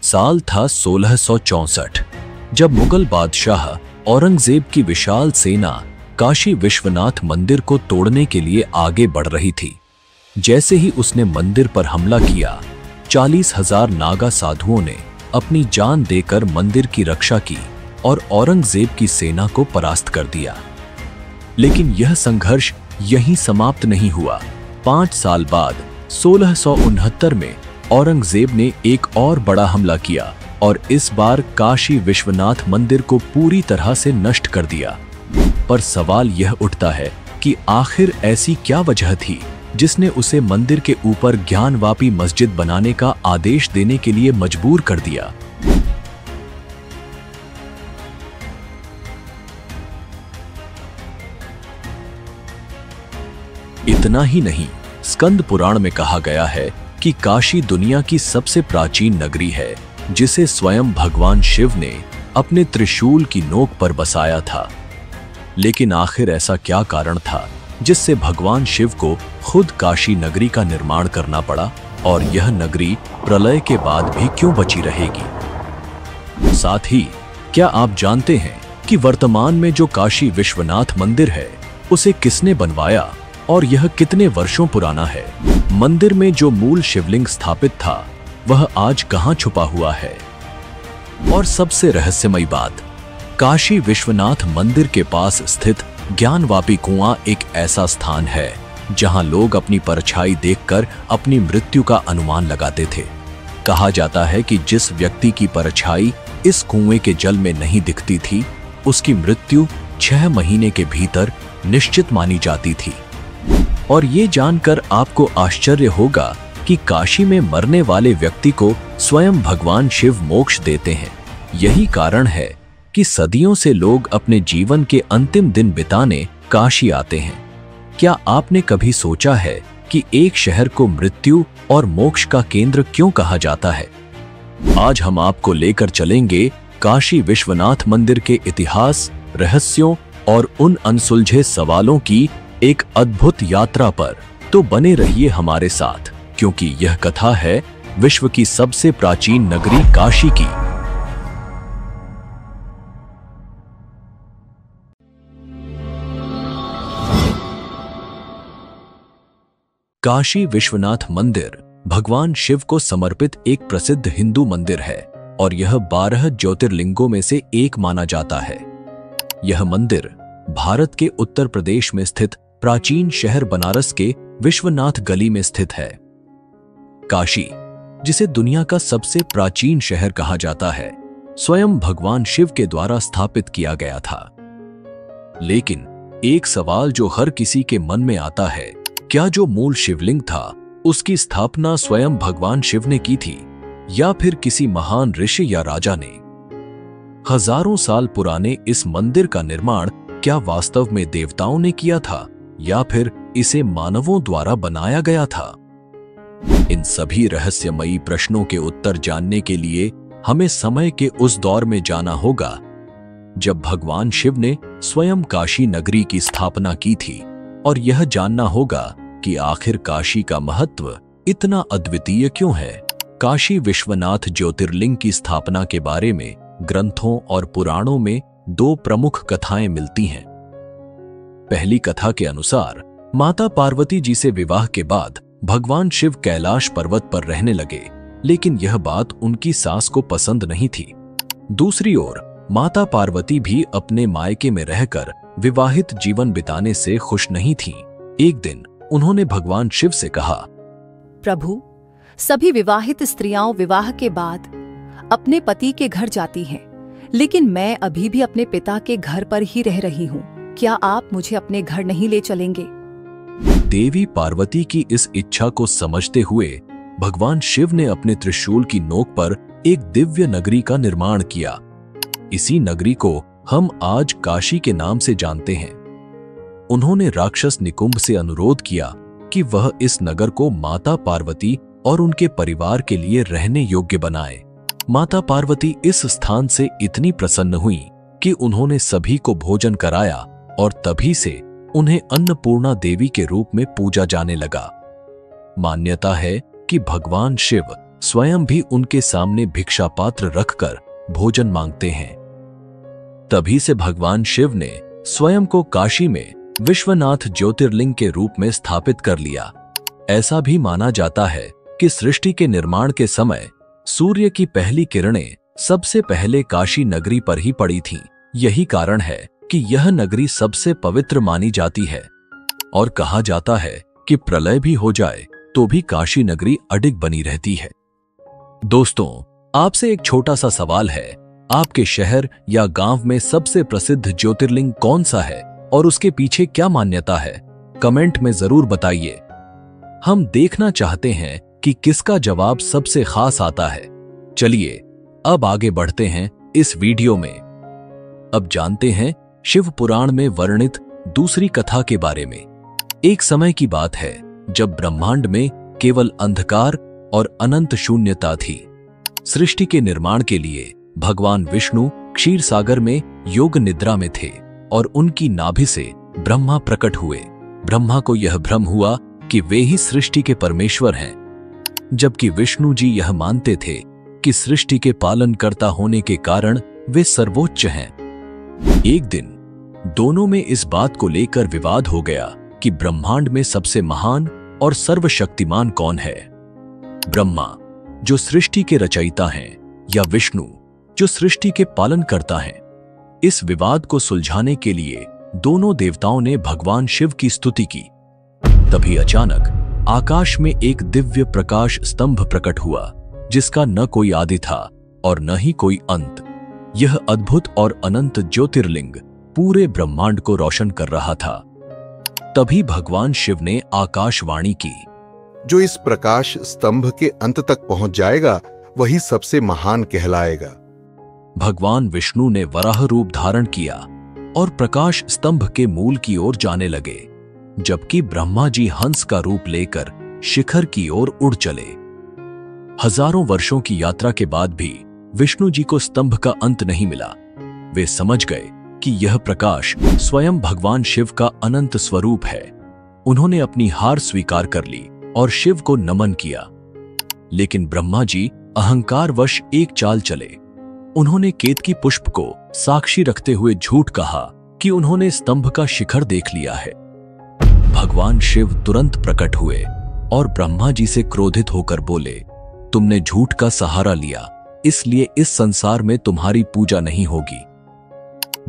साल था 1664, जब मुगल बादशाह औरंगजेब की विशाल सेना काशी विश्वनाथ मंदिर को तोड़ने के लिए आगे बढ़ रही थी। जैसे ही उसने मंदिर पर हमला किया, 40,000 नागा साधुओं ने अपनी जान देकर मंदिर की रक्षा की और औरंगजेब की सेना को परास्त कर दिया। लेकिन यह संघर्ष यहीं समाप्त नहीं हुआ। 5 साल बाद 1669 में औरंगजेब ने एक और बड़ा हमला किया और इस बार काशी विश्वनाथ मंदिर को पूरी तरह से नष्ट कर दिया। पर सवाल यह उठता है कि आखिर ऐसी क्या वजह थी जिसने उसे मंदिर के ऊपर ज्ञानवापी मस्जिद बनाने का आदेश देने के लिए मजबूर कर दिया। इतना ही नहीं, स्कंद पुराण में कहा गया है कि काशी दुनिया की सबसे प्राचीन नगरी है, जिसे स्वयं भगवान शिव ने अपने त्रिशूल की नोक पर बसाया था। लेकिन आखिर ऐसा क्या कारण था जिससे भगवान शिव को खुद काशी नगरी का निर्माण करना पड़ा, और यह नगरी प्रलय के बाद भी क्यों बची रहेगी? साथ ही क्या आप जानते हैं कि वर्तमान में जो काशी विश्वनाथ मंदिर है, उसे किसने बनवाया और यह कितने वर्षों पुराना है? मंदिर में जो मूल शिवलिंग स्थापित था, वह आज कहां छुपा हुआ है? और सबसे रहस्यमयी बात, काशी विश्वनाथ मंदिर के पास स्थित ज्ञानवापी कुआं एक ऐसा स्थान है जहां लोग अपनी परछाई देखकर अपनी मृत्यु का अनुमान लगाते थे। कहा जाता है कि जिस व्यक्ति की परछाई इस कुएं के जल में नहीं दिखती थी, उसकी मृत्यु 6 महीने के भीतर निश्चित मानी जाती थी। और ये जानकर आपको आश्चर्य होगा कि काशी में मरने वाले व्यक्ति को स्वयं भगवान शिव मोक्ष देते हैं। यही कारण है कि सदियों से लोग अपने जीवन के अंतिम दिन बिताने काशी आते हैं। क्या आपने कभी सोचा है कि एक शहर को मृत्यु और मोक्ष का केंद्र क्यों कहा जाता है? आज हम आपको लेकर चलेंगे काशी विश्वनाथ मंदिर के इतिहास, रहस्यों और उन अनसुलझे सवालों की एक अद्भुत यात्रा पर। तो बने रहिए हमारे साथ, क्योंकि यह कथा है विश्व की सबसे प्राचीन नगरी काशी की। काशी विश्वनाथ मंदिर भगवान शिव को समर्पित एक प्रसिद्ध हिंदू मंदिर है और यह 12 ज्योतिर्लिंगों में से एक माना जाता है। यह मंदिर भारत के उत्तर प्रदेश में स्थित प्राचीन शहर बनारस के विश्वनाथ गली में स्थित है। काशी, जिसे दुनिया का सबसे प्राचीन शहर कहा जाता है, स्वयं भगवान शिव के द्वारा स्थापित किया गया था। लेकिन एक सवाल जो हर किसी के मन में आता है, क्या जो मूल शिवलिंग था उसकी स्थापना स्वयं भगवान शिव ने की थी या फिर किसी महान ऋषि या राजा ने? हजारों साल पुराने इस मंदिर का निर्माण क्या वास्तव में देवताओं ने किया था या फिर इसे मानवों द्वारा बनाया गया था? इन सभी रहस्यमयी प्रश्नों के उत्तर जानने के लिए हमें समय के उस दौर में जाना होगा जब भगवान शिव ने स्वयं काशी नगरी की स्थापना की थी, और यह जानना होगा कि आखिर काशी का महत्व इतना अद्वितीय क्यों है। काशी विश्वनाथ ज्योतिर्लिंग की स्थापना के बारे में ग्रंथों और पुराणों में 2 प्रमुख कथाएं मिलती हैं। पहली कथा के अनुसार माता पार्वती जी से विवाह के बाद भगवान शिव कैलाश पर्वत पर रहने लगे, लेकिन यह बात उनकी सास को पसंद नहीं थी। दूसरी ओर माता पार्वती भी अपने मायके में रहकर विवाहित जीवन बिताने से खुश नहीं थीं। एक दिन उन्होंने भगवान शिव से कहा, प्रभु, सभी विवाहित स्त्रियां विवाह के बाद अपने पति के घर जाती हैं, लेकिन मैं अभी भी अपने पिता के घर पर ही रह रही हूँ। क्या आप मुझे अपने घर नहीं ले चलेंगे? देवी पार्वती की इस इच्छा को समझते हुए भगवान शिव ने अपने त्रिशूल की नोक पर एक दिव्य नगरी का निर्माण किया। इसी नगरी को हम आज काशी के नाम से जानते हैं। उन्होंने राक्षस निकुंभ से अनुरोध किया कि वह इस नगर को माता पार्वती और उनके परिवार के लिए रहने योग्य बनाए। माता पार्वती इस स्थान से इतनी प्रसन्न हुई कि उन्होंने सभी को भोजन कराया और तभी से उन्हें अन्नपूर्णा देवी के रूप में पूजा जाने लगा। मान्यता है कि भगवान शिव स्वयं भी उनके सामने भिक्षा पात्र रखकर भोजन मांगते हैं। तभी से भगवान शिव ने स्वयं को काशी में विश्वनाथ ज्योतिर्लिंग के रूप में स्थापित कर लिया। ऐसा भी माना जाता है कि सृष्टि के निर्माण के समय सूर्य की पहली किरणें सबसे पहले काशी नगरी पर ही पड़ी थीं। यही कारण है कि यह नगरी सबसे पवित्र मानी जाती है और कहा जाता है कि प्रलय भी हो जाए तो भी काशी नगरी अडिग बनी रहती है। दोस्तों, आपसे एक छोटा सा सवाल है, आपके शहर या गांव में सबसे प्रसिद्ध ज्योतिर्लिंग कौन सा है और उसके पीछे क्या मान्यता है? कमेंट में जरूर बताइए। हम देखना चाहते हैं कि किसका जवाब सबसे खास आता है। चलिए अब आगे बढ़ते हैं इस वीडियो में। अब जानते हैं शिव पुराण में वर्णित दूसरी कथा के बारे में। एक समय की बात है जब ब्रह्मांड में केवल अंधकार और अनंत शून्यता थी। सृष्टि के निर्माण के लिए भगवान विष्णु क्षीर सागर में योग निद्रा में थे और उनकी नाभि से ब्रह्मा प्रकट हुए। ब्रह्मा को यह भ्रम हुआ कि वे ही सृष्टि के परमेश्वर हैं, जबकि विष्णु जी यह मानते थे कि सृष्टि के पालनकर्ता होने के कारण वे सर्वोच्च हैं। एक दिन दोनों में इस बात को लेकर विवाद हो गया कि ब्रह्मांड में सबसे महान और सर्वशक्तिमान कौन है, ब्रह्मा जो सृष्टि के रचयिता हैं या विष्णु जो सृष्टि के पालनकर्ता हैं। इस विवाद को सुलझाने के लिए दोनों देवताओं ने भगवान शिव की स्तुति की। तभी अचानक आकाश में एक दिव्य प्रकाश स्तंभ प्रकट हुआ जिसका न कोई आदि था और न ही कोई अंत। यह अद्भुत और अनंत ज्योतिर्लिंग पूरे ब्रह्मांड को रोशन कर रहा था। तभी भगवान शिव ने आकाशवाणी की, जो इस प्रकाश स्तंभ के अंत तक पहुंच जाएगा वही सबसे महान कहलाएगा। भगवान विष्णु ने वराह रूप धारण किया और प्रकाश स्तंभ के मूल की ओर जाने लगे, जबकि ब्रह्मा जी हंस का रूप लेकर शिखर की ओर उड़ चले। हजारों वर्षों की यात्रा के बाद भी विष्णु जी को स्तंभ का अंत नहीं मिला। वे समझ गए कि यह प्रकाश स्वयं भगवान शिव का अनंत स्वरूप है। उन्होंने अपनी हार स्वीकार कर ली और शिव को नमन किया। लेकिन ब्रह्मा जी अहंकारवश एक चाल चले। उन्होंने केतकी पुष्प को साक्षी रखते हुए झूठ कहा कि उन्होंने स्तंभ का शिखर देख लिया है। भगवान शिव तुरंत प्रकट हुए और ब्रह्मा जी से क्रोधित होकर बोले, तुमने झूठ का सहारा लिया, इसलिए इस संसार में तुम्हारी पूजा नहीं होगी।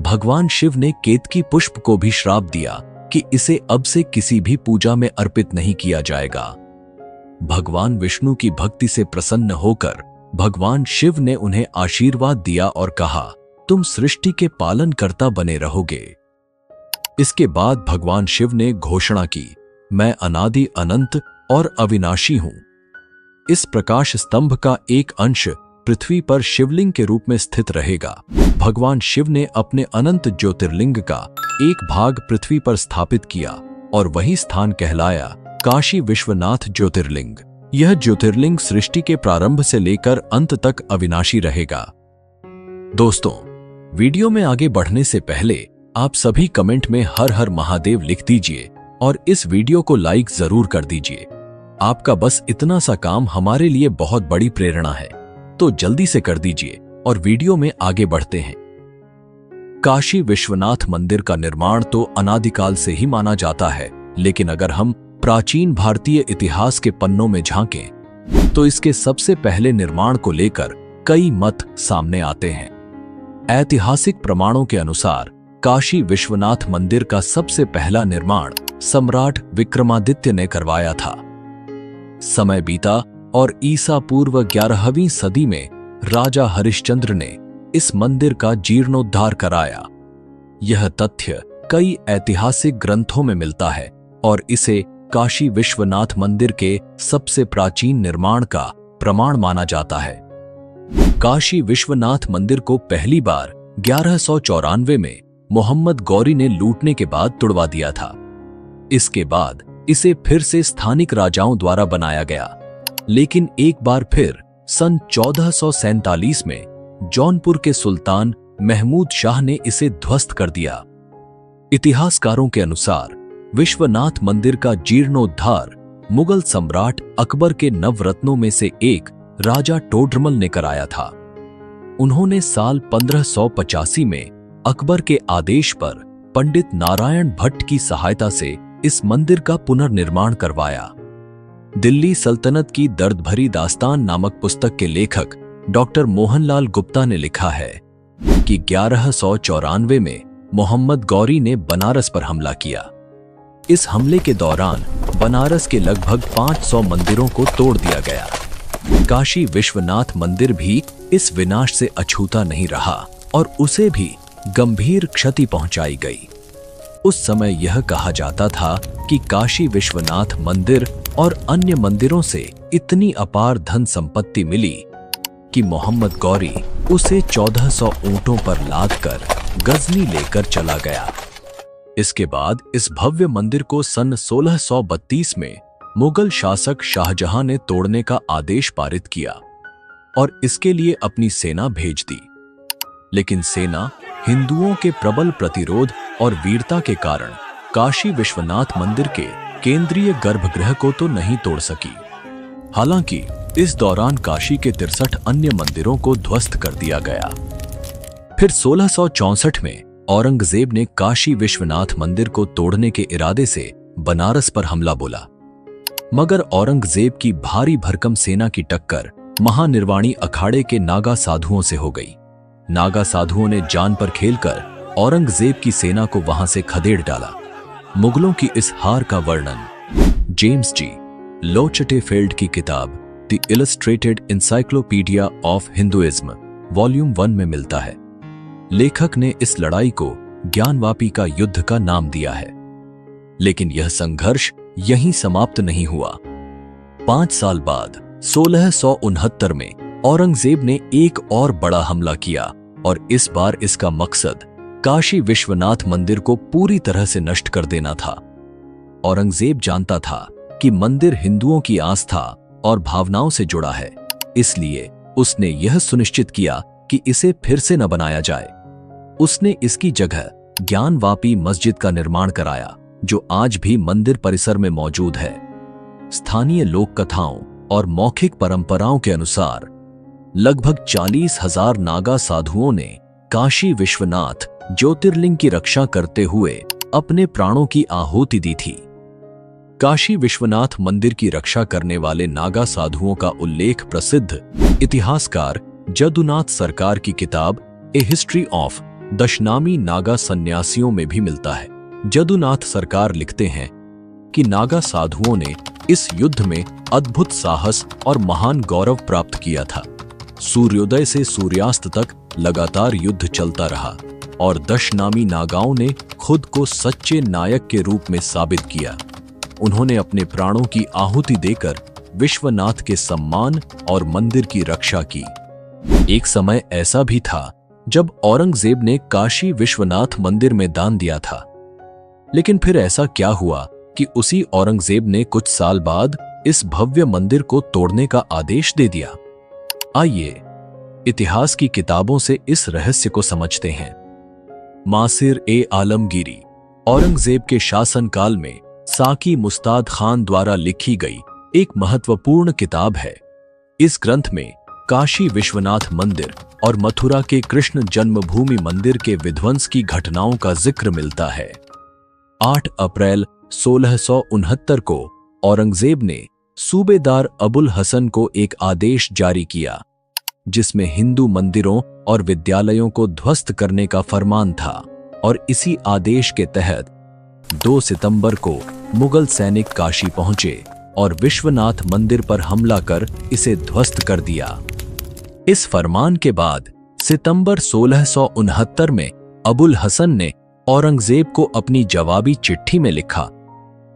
भगवान शिव ने केतकी पुष्प को भी श्राप दिया कि इसे अब से किसी भी पूजा में अर्पित नहीं किया जाएगा। भगवान विष्णु की भक्ति से प्रसन्न होकर भगवान शिव ने उन्हें आशीर्वाद दिया और कहा, तुम सृष्टि के पालनकर्ता बने रहोगे। इसके बाद भगवान शिव ने घोषणा की, मैं अनादि अनंत और अविनाशी हूं। इस प्रकाश स्तंभ का एक अंश पृथ्वी पर शिवलिंग के रूप में स्थित रहेगा। भगवान शिव ने अपने अनंत ज्योतिर्लिंग का एक भाग पृथ्वी पर स्थापित किया और वही स्थान कहलाया काशी विश्वनाथ ज्योतिर्लिंग। यह ज्योतिर्लिंग सृष्टि के प्रारंभ से लेकर अंत तक अविनाशी रहेगा। दोस्तों, वीडियो में आगे बढ़ने से पहले आप सभी कमेंट में हर हर महादेव लिख दीजिए और इस वीडियो को लाइक जरूर कर दीजिए। आपका बस इतना सा काम हमारे लिए बहुत बड़ी प्रेरणा है, तो जल्दी से कर दीजिए और वीडियो में आगे बढ़ते हैं। काशी विश्वनाथ मंदिर का निर्माण तो अनादिकाल से ही माना जाता है, लेकिन अगर हम प्राचीन भारतीय इतिहास के पन्नों में झांकें तो इसके सबसे पहले निर्माण को लेकर कई मत सामने आते हैं। ऐतिहासिक प्रमाणों के अनुसार काशी विश्वनाथ मंदिर का सबसे पहला निर्माण सम्राट विक्रमादित्य ने करवाया था। समय बीता और ईसा पूर्व 11वीं सदी में राजा हरिश्चंद्र ने इस मंदिर का जीर्णोद्धार कराया। यह तथ्य कई ऐतिहासिक ग्रंथों में मिलता है और इसे काशी विश्वनाथ मंदिर के सबसे प्राचीन निर्माण का प्रमाण माना जाता है। काशी विश्वनाथ मंदिर को पहली बार 1194 में मोहम्मद गौरी ने लूटने के बाद तुड़वा दिया था। इसके बाद इसे फिर से स्थानिक राजाओं द्वारा बनाया गया, लेकिन एक बार फिर सन 1447 में जौनपुर के सुल्तान महमूद शाह ने इसे ध्वस्त कर दिया। इतिहासकारों के अनुसार विश्वनाथ मंदिर का जीर्णोद्धार मुगल सम्राट अकबर के नवरत्नों में से एक राजा टोडरमल ने कराया था। उन्होंने साल 1585 में अकबर के आदेश पर पंडित नारायण भट्ट की सहायता से इस मंदिर का पुनर्निर्माण करवाया। दिल्ली सल्तनत की दर्द भरी दास्तान नामक पुस्तक के लेखक डॉक्टर मोहनलाल गुप्ता ने लिखा है कि 1194 में मोहम्मद गौरी ने बनारस पर हमला किया। इस हमले के दौरान बनारस के लगभग 500 मंदिरों को तोड़ दिया गया। काशी विश्वनाथ मंदिर भी इस विनाश से अछूता नहीं रहा और उसे भी गंभीर क्षति पहुंचाई गई। उस समय यह कहा जाता था कि काशी विश्वनाथ मंदिर और अन्य मंदिरों से इतनी अपार धन संपत्ति मिली कि मोहम्मद गौरी उसे 1400 ऊंटों पर लादकर गजनी लेकर चला गया। इसके बाद इस भव्य मंदिर को सन 1632 में मुगल शासक शाहजहां ने तोड़ने का आदेश पारित किया और इसके लिए अपनी सेना भेज दी। लेकिन सेना हिंदुओं के प्रबल प्रतिरोध और वीरता के कारण काशी विश्वनाथ मंदिर के केंद्रीय गर्भगृह को तो नहीं तोड़ सकी। हालांकि इस दौरान काशी के 63 अन्य मंदिरों को ध्वस्त कर दिया गया। फिर 1664 में औरंगजेब ने काशी विश्वनाथ मंदिर को तोड़ने के इरादे से बनारस पर हमला बोला, मगर औरंगजेब की भारी भरकम सेना की टक्कर महानिर्वाणी अखाड़े के नागा साधुओं से हो गई। नागा साधुओं ने जान पर खेलकर औरंगजेब की सेना को वहां से खदेड़ डाला। मुगलों की इस हार का वर्णन जेम्स जी लोचटेफेल्ड की किताब the illustrated encyclopedia of Hinduism volume 1 में मिलता है। लेखक ने इस लड़ाई को ज्ञानवापी का युद्ध का नाम दिया है। लेकिन यह संघर्ष यहीं समाप्त नहीं हुआ। 5 साल बाद 1669 में औरंगजेब ने एक और बड़ा हमला किया और इस बार इसका मकसद काशी विश्वनाथ मंदिर को पूरी तरह से नष्ट कर देना था। औरंगजेब जानता था कि मंदिर हिंदुओं की आस्था और भावनाओं से जुड़ा है, इसलिए उसने यह सुनिश्चित किया कि इसे फिर से न बनाया जाए। उसने इसकी जगह ज्ञानवापी मस्जिद का निर्माण कराया, जो आज भी मंदिर परिसर में मौजूद है। स्थानीय लोक कथाओं और मौखिक परंपराओं के अनुसार लगभग 40,000 नागा साधुओं ने काशी विश्वनाथ ज्योतिर्लिंग की रक्षा करते हुए अपने प्राणों की आहुति दी थी। काशी विश्वनाथ मंदिर की रक्षा करने वाले नागा साधुओं का उल्लेख प्रसिद्ध इतिहासकार जदुनाथ सरकार की किताब ए हिस्ट्री ऑफ दशनामी नागा सन्यासियों में भी मिलता है। जदुनाथ सरकार लिखते हैं कि नागा साधुओं ने इस युद्ध में अद्भुत साहस और महान गौरव प्राप्त किया था। सूर्योदय से सूर्यास्त तक लगातार युद्ध चलता रहा और दशनामी नागाओं ने खुद को सच्चे नायक के रूप में साबित किया। उन्होंने अपने प्राणों की आहुति देकर विश्वनाथ के सम्मान और मंदिर की रक्षा की। एक समय ऐसा भी था जब औरंगजेब ने काशी विश्वनाथ मंदिर में दान दिया था। लेकिन फिर ऐसा क्या हुआ कि उसी औरंगजेब ने कुछ साल बाद इस भव्य मंदिर को तोड़ने का आदेश दे दिया। आइए इतिहास की किताबों से इस रहस्य को समझते हैं। मासिर ए आलमगीरी औरंगजेब के शासनकाल में साकी मुस्ताद खान द्वारा लिखी गई एक महत्वपूर्ण किताब है। इस ग्रंथ में काशी विश्वनाथ मंदिर और मथुरा के कृष्ण जन्मभूमि मंदिर के विध्वंस की घटनाओं का जिक्र मिलता है। 8 अप्रैल 1669 को औरंगजेब ने सूबेदार अबुल हसन को एक आदेश जारी किया, जिसमें हिंदू मंदिरों और विद्यालयों को ध्वस्त करने का फरमान था और इसी आदेश के तहत 2 सितंबर को मुगल सैनिक काशी पहुंचे और विश्वनाथ मंदिर पर हमला कर इसे ध्वस्त कर दिया। इस फरमान के बाद सितंबर 1669 में अबुल हसन ने औरंगजेब को अपनी जवाबी चिट्ठी में लिखा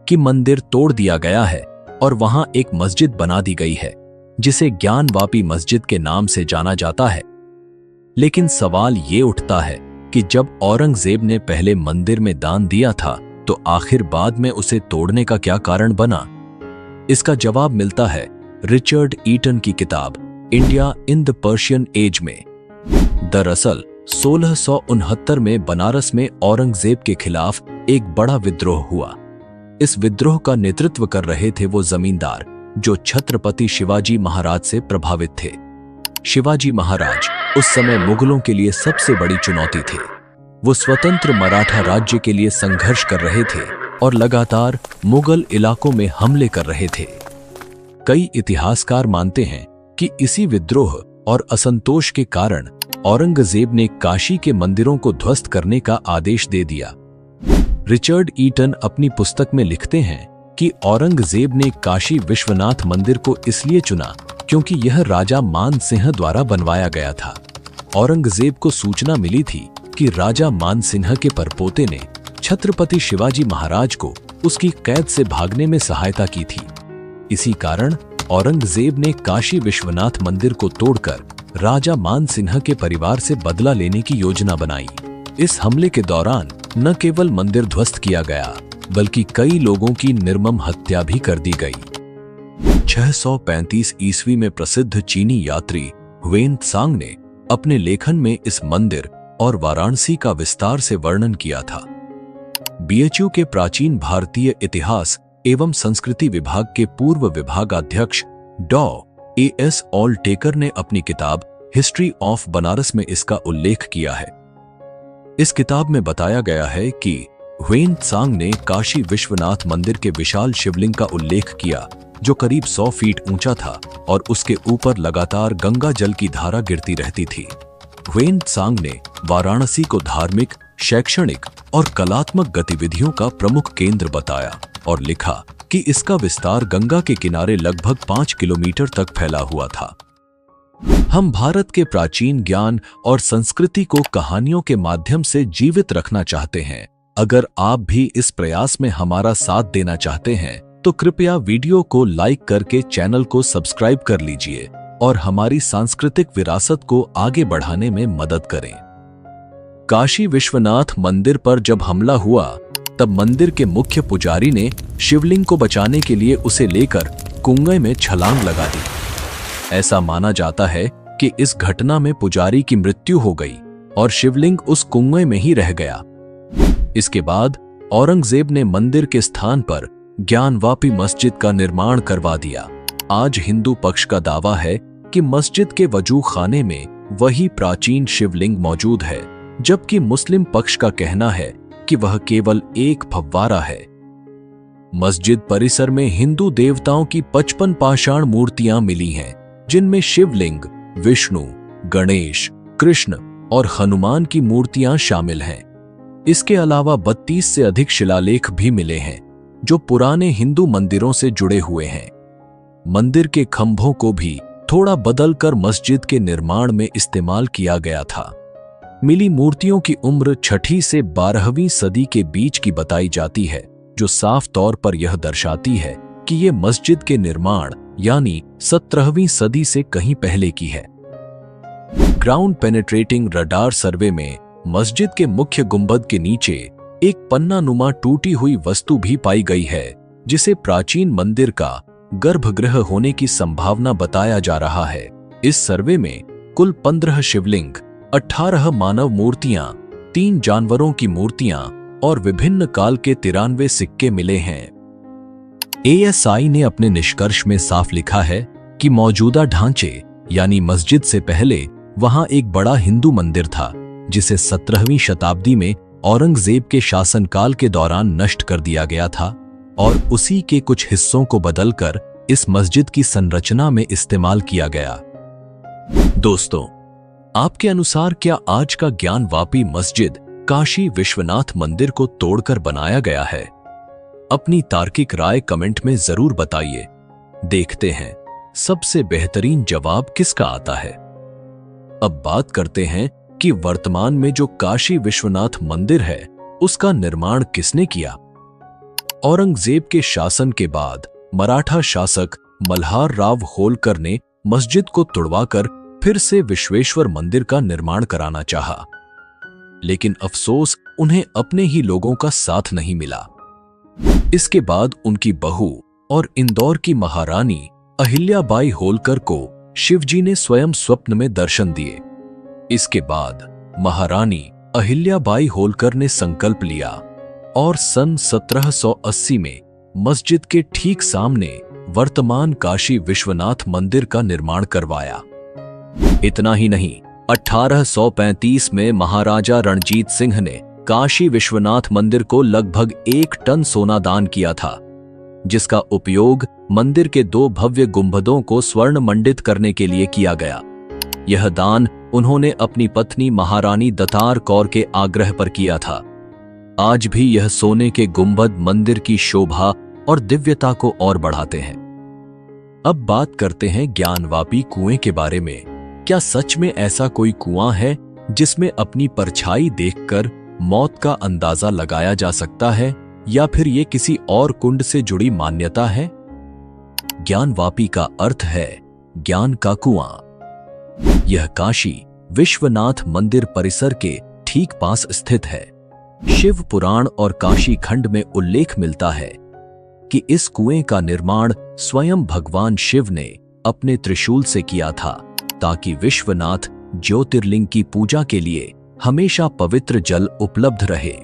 कि मंदिर तोड़ दिया गया है और वहां एक मस्जिद बना दी गई है, जिसे ज्ञानवापी मस्जिद के नाम से जाना जाता है। लेकिन सवाल ये उठता है कि जब औरंगजेब ने पहले मंदिर में दान दिया था, तो आखिर बाद में उसे तोड़ने का क्या कारण बना? इसका जवाब मिलता है रिचर्ड ईटन की किताब India in the Persian age में। दरअसल 1669 में बनारस में औरंगजेब के खिलाफ एक बड़ा विद्रोह हुआ। इस विद्रोह का नेतृत्व कर रहे थे वो जमींदार जो छत्रपति शिवाजी महाराज से प्रभावित थे। शिवाजी महाराज उस समय मुगलों के लिए सबसे बड़ी चुनौती थे। वो स्वतंत्र मराठा राज्य के लिए संघर्ष कर रहे थे और लगातार मुगल इलाकों में हमले कर रहे थे। कई इतिहासकार मानते हैं कि इसी विद्रोह और असंतोष के कारण औरंगजेब ने काशी के मंदिरों को ध्वस्त करने का आदेश दे दिया। रिचर्ड ईटन अपनी पुस्तक में लिखते हैं कि औरंगजेब ने काशी विश्वनाथ मंदिर को इसलिए चुना क्योंकि यह राजा मान सिंह द्वारा बनवाया गया था। औरंगजेब को सूचना मिली थी कि राजा मान सिंह के परपोते ने छत्रपति शिवाजी महाराज को उसकी कैद से भागने में सहायता की थी। इसी कारण औरंगजेब ने काशी विश्वनाथ मंदिर को तोड़कर राजा मान सिंह के परिवार से बदला लेने की योजना बनाई। इस हमले के दौरान न केवल मंदिर ध्वस्त किया गया बल्कि कई लोगों की निर्मम हत्या भी कर दी गई। 635 ईस्वी में प्रसिद्ध चीनी यात्री ह्वेन त्सांग ने अपने लेखन में इस मंदिर और वाराणसी का विस्तार से वर्णन किया था। बीएचयू के प्राचीन भारतीय इतिहास एवं संस्कृति विभाग के पूर्व विभागाध्यक्ष डॉ. A.S. ऑलटेकर ने अपनी किताब हिस्ट्री ऑफ बनारस में इसका उल्लेख किया है। इस किताब में बताया गया है कि ह्वेन त्सांग ने काशी विश्वनाथ मंदिर के विशाल शिवलिंग का उल्लेख किया जो करीब 100 फीट ऊंचा था और उसके ऊपर लगातार गंगा जल की धारा गिरती रहती थी। ह्वेन त्सांग ने वाराणसी को धार्मिक, शैक्षणिक और कलात्मक गतिविधियों का प्रमुख केंद्र बताया और लिखा कि इसका विस्तार गंगा के किनारे लगभग 5 किलोमीटर तक फैला हुआ था। हम भारत के प्राचीन ज्ञान और संस्कृति को कहानियों के माध्यम से जीवित रखना चाहते हैं। अगर आप भी इस प्रयास में हमारा साथ देना चाहते हैं तो कृपया वीडियो को लाइक करके चैनल को सब्सक्राइब कर लीजिए और हमारी सांस्कृतिक विरासत को आगे बढ़ाने में मदद करें। काशी विश्वनाथ मंदिर पर जब हमला हुआ तब मंदिर के मुख्य पुजारी ने शिवलिंग को बचाने के लिए उसे लेकर कुएं में छलांग लगा दी। ऐसा माना जाता है कि इस घटना में पुजारी की मृत्यु हो गई और शिवलिंग उस कुएं में ही रह गया। इसके बाद औरंगजेब ने मंदिर के स्थान पर ज्ञानवापी मस्जिद का निर्माण करवा दिया। आज हिंदू पक्ष का दावा है कि मस्जिद के वजू खाने में वही प्राचीन शिवलिंग मौजूद है, जबकि मुस्लिम पक्ष का कहना है कि वह केवल एक फव्वारा है। मस्जिद परिसर में हिंदू देवताओं की 55 पाषाण मूर्तियां मिली हैं, जिनमें शिवलिंग, विष्णु, गणेश, कृष्ण और हनुमान की मूर्तियां शामिल हैं। इसके अलावा 32 से अधिक शिलालेख भी मिले हैं जो पुराने हिंदू मंदिरों से जुड़े हुए हैं। मंदिर के खंभों को भी थोड़ा बदलकर मस्जिद के निर्माण में इस्तेमाल किया गया था। मिली मूर्तियों की उम्र 6वीं से 12वीं सदी के बीच की बताई जाती है, जो साफ तौर पर यह दर्शाती है कि ये मस्जिद के निर्माण यानी 17वीं सदी से कहीं पहले की है। ग्राउंड पेनेट्रेटिंग रडार सर्वे में मस्जिद के मुख्य गुंबद के नीचे एक पन्नानुमा टूटी हुई वस्तु भी पाई गई है, जिसे प्राचीन मंदिर का गर्भगृह होने की संभावना बताया जा रहा है। इस सर्वे में कुल 15 शिवलिंग, 18 मानव मूर्तियां, 3 जानवरों की मूर्तियां और विभिन्न काल के 93 सिक्के मिले हैं। ASI ने अपने निष्कर्ष में साफ लिखा है कि मौजूदा ढांचे यानी मस्जिद से पहले वहां एक बड़ा हिंदू मंदिर था, जिसे 17वीं शताब्दी में औरंगजेब के शासनकाल के दौरान नष्ट कर दिया गया था और उसी के कुछ हिस्सों को बदलकर इस मस्जिद की संरचना में इस्तेमाल किया गया। दोस्तों, आपके अनुसार क्या आज का ज्ञानवापी मस्जिद काशी विश्वनाथ मंदिर को तोड़कर बनाया गया है? अपनी तार्किक राय कमेंट में जरूर बताइए। देखते हैं सबसे बेहतरीन जवाब किसका आता है। अब बात करते हैं कि वर्तमान में जो काशी विश्वनाथ मंदिर है उसका निर्माण किसने किया। औरंगजेब के शासन के बाद मराठा शासक मल्हार राव होलकर ने मस्जिद को तुड़वाकर फिर से विश्वेश्वर मंदिर का निर्माण कराना चाहा, लेकिन अफसोस उन्हें अपने ही लोगों का साथ नहीं मिला। इसके बाद उनकी बहू और इंदौर की महारानी अहिल्याबाई होलकर को शिवजी ने स्वयं स्वप्न में दर्शन दिए। इसके बाद महारानी अहिल्याबाई होलकर ने संकल्प लिया और सन 1780 में मस्जिद के ठीक सामने वर्तमान काशी विश्वनाथ मंदिर का निर्माण करवाया। इतना ही नहीं, 1835 में महाराजा रणजीत सिंह ने काशी विश्वनाथ मंदिर को लगभग 1 टन सोना दान किया था, जिसका उपयोग मंदिर के 2 भव्य गुंबदों को स्वर्ण मंडित करने के लिए किया गया। यह दान उन्होंने अपनी पत्नी महारानी दतार कौर के आग्रह पर किया था। आज भी यह सोने के गुंबद मंदिर की शोभा और दिव्यता को और बढ़ाते हैं। अब बात करते हैं ज्ञानवापी कुएं के बारे में। क्या सच में ऐसा कोई कुआं है जिसमें अपनी परछाई देखकर मौत का अंदाजा लगाया जा सकता है, या फिर यह किसी और कुंड से जुड़ी मान्यता है? ज्ञानवापी का अर्थ है ज्ञान का कुआं। यह काशी विश्वनाथ मंदिर परिसर के ठीक पास स्थित है। शिव पुराण और काशी खंड में उल्लेख मिलता है कि इस कुएं का निर्माण स्वयं भगवान शिव ने अपने त्रिशूल से किया था, ताकि विश्वनाथ ज्योतिर्लिंग की पूजा के लिए हमेशा पवित्र जल उपलब्ध रहे।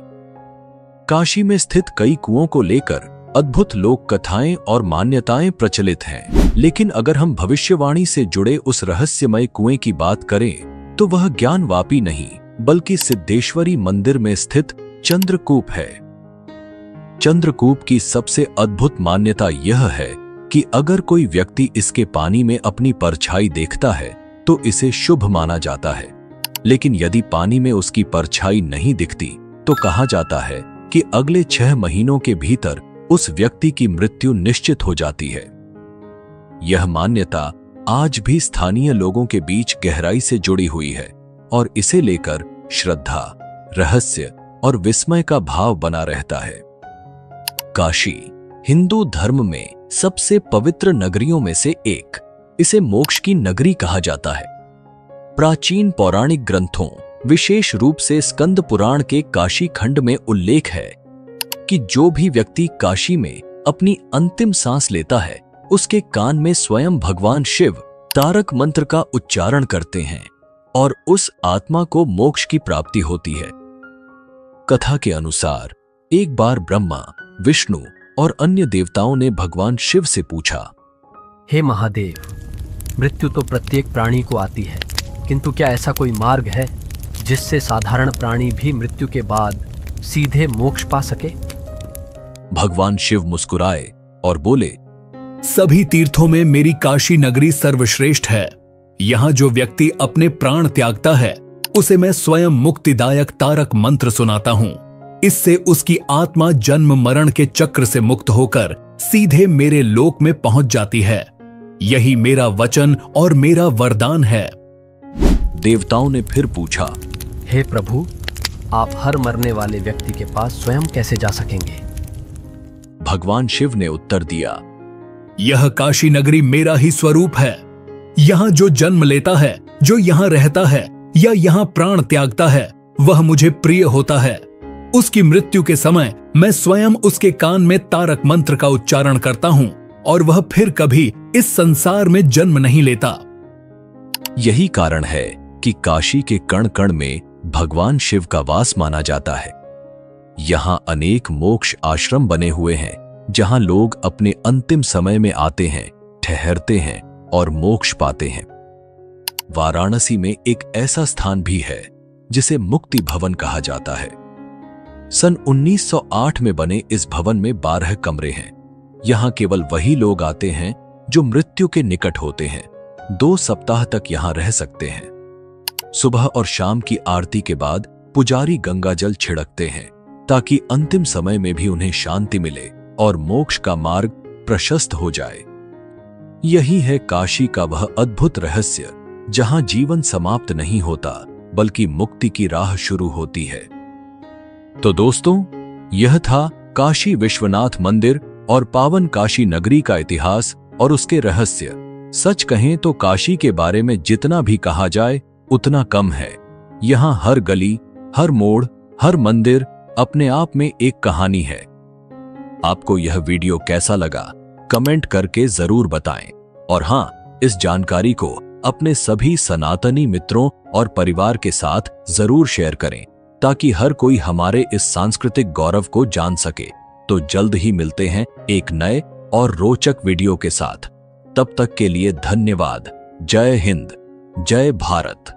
काशी में स्थित कई कुओं को लेकर अद्भुत लोक कथाएं और मान्यताएं प्रचलित हैं, लेकिन अगर हम भविष्यवाणी से जुड़े उस रहस्यमय कुएं की बात करें तो वह ज्ञानवापी नहीं बल्कि सिद्धेश्वरी मंदिर में स्थित चंद्रकूप है। चंद्रकूप की सबसे अद्भुत मान्यता यह है कि अगर कोई व्यक्ति इसके पानी में अपनी परछाई देखता है तो इसे शुभ माना जाता है, लेकिन यदि पानी में उसकी परछाई नहीं दिखती तो कहा जाता है कि अगले 6 महीनों के भीतर उस व्यक्ति की मृत्यु निश्चित हो जाती है। यह मान्यता आज भी स्थानीय लोगों के बीच गहराई से जुड़ी हुई है और इसे लेकर श्रद्धा, रहस्य और विस्मय का भाव बना रहता है। काशी हिंदू धर्म में सबसे पवित्र नगरियों में से एक, इसे मोक्ष की नगरी कहा जाता है। प्राचीन पौराणिक ग्रंथों, विशेष रूप से स्कंद पुराण के काशी खंड में उल्लेख है कि जो भी व्यक्ति काशी में अपनी अंतिम सांस लेता है उसके कान में स्वयं भगवान शिव तारक मंत्र का उच्चारण करते हैं और उस आत्मा को मोक्ष की प्राप्ति होती है। कथा के अनुसार एक बार ब्रह्मा, विष्णु और अन्य देवताओं ने भगवान शिव से पूछा, हे महादेव, मृत्यु तो प्रत्येक प्राणी को आती है, किंतु क्या ऐसा कोई मार्ग है जिससे साधारण प्राणी भी मृत्यु के बाद सीधे मोक्ष पा सके? भगवान शिव मुस्कुराए और बोले, सभी तीर्थों में मेरी काशी नगरी सर्वश्रेष्ठ है। यहाँ जो व्यक्ति अपने प्राण त्यागता है उसे मैं स्वयं मुक्तिदायक तारक मंत्र सुनाता हूँ। इससे उसकी आत्मा जन्म मरण के चक्र से मुक्त होकर सीधे मेरे लोक में पहुंच जाती है। यही मेरा वचन और मेरा वरदान है। देवताओं ने फिर पूछा, हे प्रभु, आप हर मरने वाले व्यक्ति के पास स्वयं कैसे जा सकेंगे? भगवान शिव ने उत्तर दिया, यह काशी नगरी मेरा ही स्वरूप है। यहाँ जो जन्म लेता है, जो यहाँ रहता है या यहाँ प्राण त्यागता है, वह मुझे प्रिय होता है। उसकी मृत्यु के समय मैं स्वयं उसके कान में तारक मंत्र का उच्चारण करता हूँ और वह फिर कभी इस संसार में जन्म नहीं लेता। यही कारण है कि काशी के कण कण में भगवान शिव का वास माना जाता है। यहाँ अनेक मोक्ष आश्रम बने हुए हैं जहाँ लोग अपने अंतिम समय में आते हैं, ठहरते हैं और मोक्ष पाते हैं। वाराणसी में एक ऐसा स्थान भी है जिसे मुक्ति भवन कहा जाता है। सन 1908 में बने इस भवन में 12 कमरे हैं। यहाँ केवल वही लोग आते हैं जो मृत्यु के निकट होते हैं। 2 सप्ताह तक यहाँ रह सकते हैं। सुबह और शाम की आरती के बाद पुजारी गंगा जल छिड़कते हैं ताकि अंतिम समय में भी उन्हें शांति मिले और मोक्ष का मार्ग प्रशस्त हो जाए। यही है काशी का वह अद्भुत रहस्य जहां जीवन समाप्त नहीं होता बल्कि मुक्ति की राह शुरू होती है। तो दोस्तों, यह था काशी विश्वनाथ मंदिर और पावन काशी नगरी का इतिहास और उसके रहस्य। सच कहें तो काशी के बारे में जितना भी कहा जाए उतना कम है। यहाँ हर गली, हर मोड़, हर मंदिर अपने आप में एक कहानी है। आपको यह वीडियो कैसा लगा कमेंट करके जरूर बताएं और हाँ, इस जानकारी को अपने सभी सनातनी मित्रों और परिवार के साथ जरूर शेयर करें ताकि हर कोई हमारे इस सांस्कृतिक गौरव को जान सके। तो जल्द ही मिलते हैं एक नए और रोचक वीडियो के साथ। तब तक के लिए धन्यवाद। जय हिंद, जय भारत।